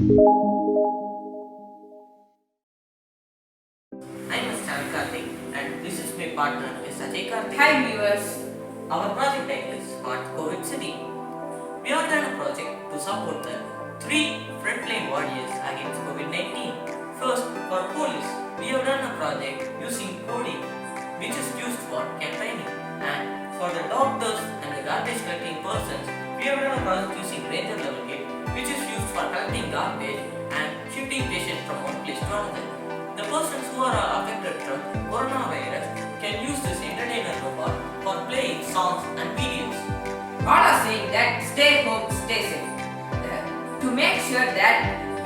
I'm Mr. Karthik and this is my partner Mr. Karthik. Hi viewers. Our project title is Smart COVID City. We have done a project to support the 3 frontline warriors against COVID-19. First, for police, we have done a project using codey, which is used for campaigning. And for the doctors and the garbage collecting persons, we have done a project using Ranger level kit, which is used for collecting garbage and shifting patients from one place to another. The persons who are affected from coronavirus can use this entertainer robot for playing songs and videos. All are saying that stay home, stay safe. To make sure that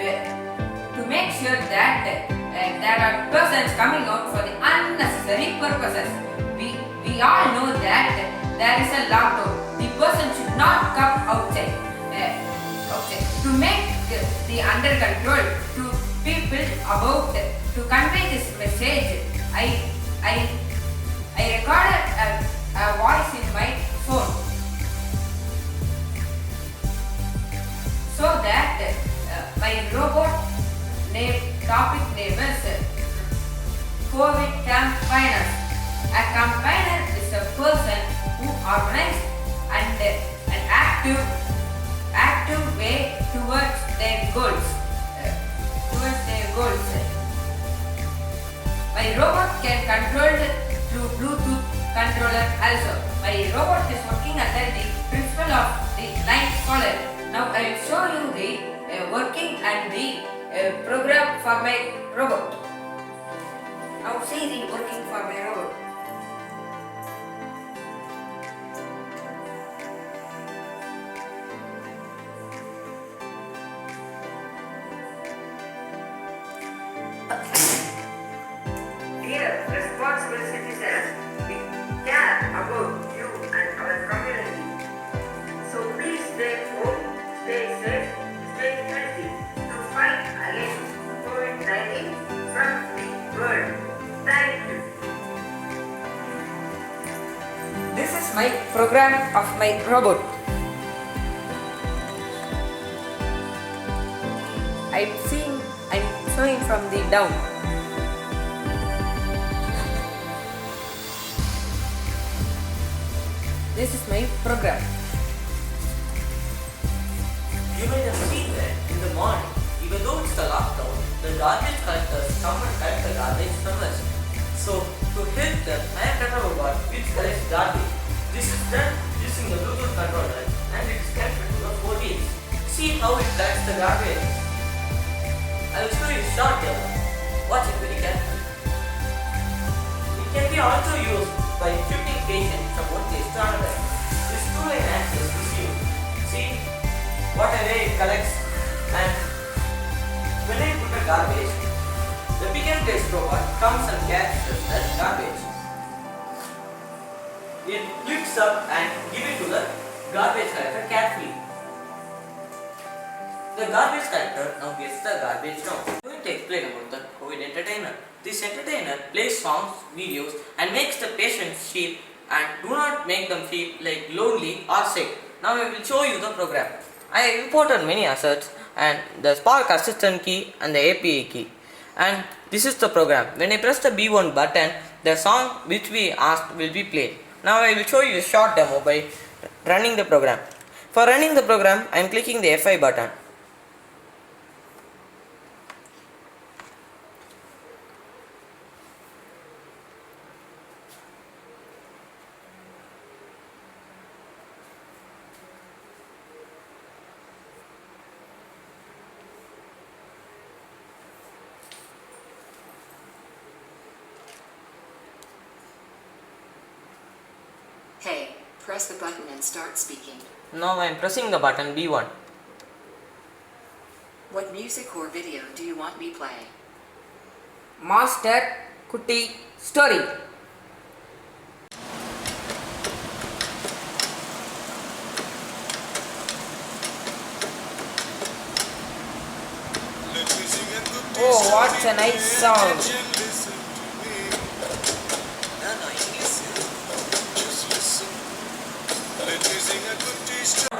there are persons coming out for the unnecessary purposes. We all know that there is a lockdown. The person should not come outside. To make the under control to people about to convey this message, I recorded a voice in my phone so that my robot topic name is COVID campaigners. A campaigner is a person who organizes an active way towards their goals. My robot can control through Bluetooth controller also. My robot is working under the principle of the line caller. Now I will show you the working and the program for my robot. Now see the working for my robot. Dear responsible citizens, we care about you and our community. So please stay home, stay safe, stay healthy to fight against COVID-19 from the world. Thank you. This is my program of my robot. I'm showing from the down. This is my program. You might have seen that in the morning, even though it's the lockdown, the garbage collectors come and collect the garbage from us. So, to help them, I have done a robot which collects garbage. This is done using the Bluetooth controller and it is connected to the 4 wheels. See how it collects the garbage. I will show you a short demo. Watch it very carefully. It can be also used by shifting patients from one place to another. This 2-line axis is used. See what a way it collects, and when I put a garbage, the pick and place robot comes and catches that garbage. It lifts up and gives it to the garbage collector carefully. The garbage collector now gets the garbage down. I'm going to explain about the COVID entertainer. This entertainer plays songs, videos and makes the patients feel and do not make them feel like lonely or sick. Now I will show you the program. I imported many assets and the Spark assistant key and the API key. And this is the program. When I press the B1 button, the song which we asked will be played. Now I will show you a short demo by running the program. For running the program, I am clicking the F5 button. Hey, press the button and start speaking. Now I am pressing the button B1. What music or video do you want me playing? Master Kutti Story. Oh, what a nice song.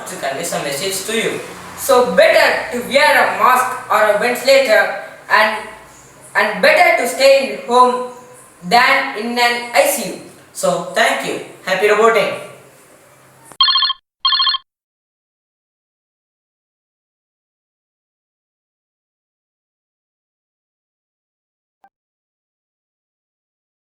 To convey some message to you. So better to wear a mask or a ventilator and better to stay in home than in an ICU. So thank you. Happy roboting.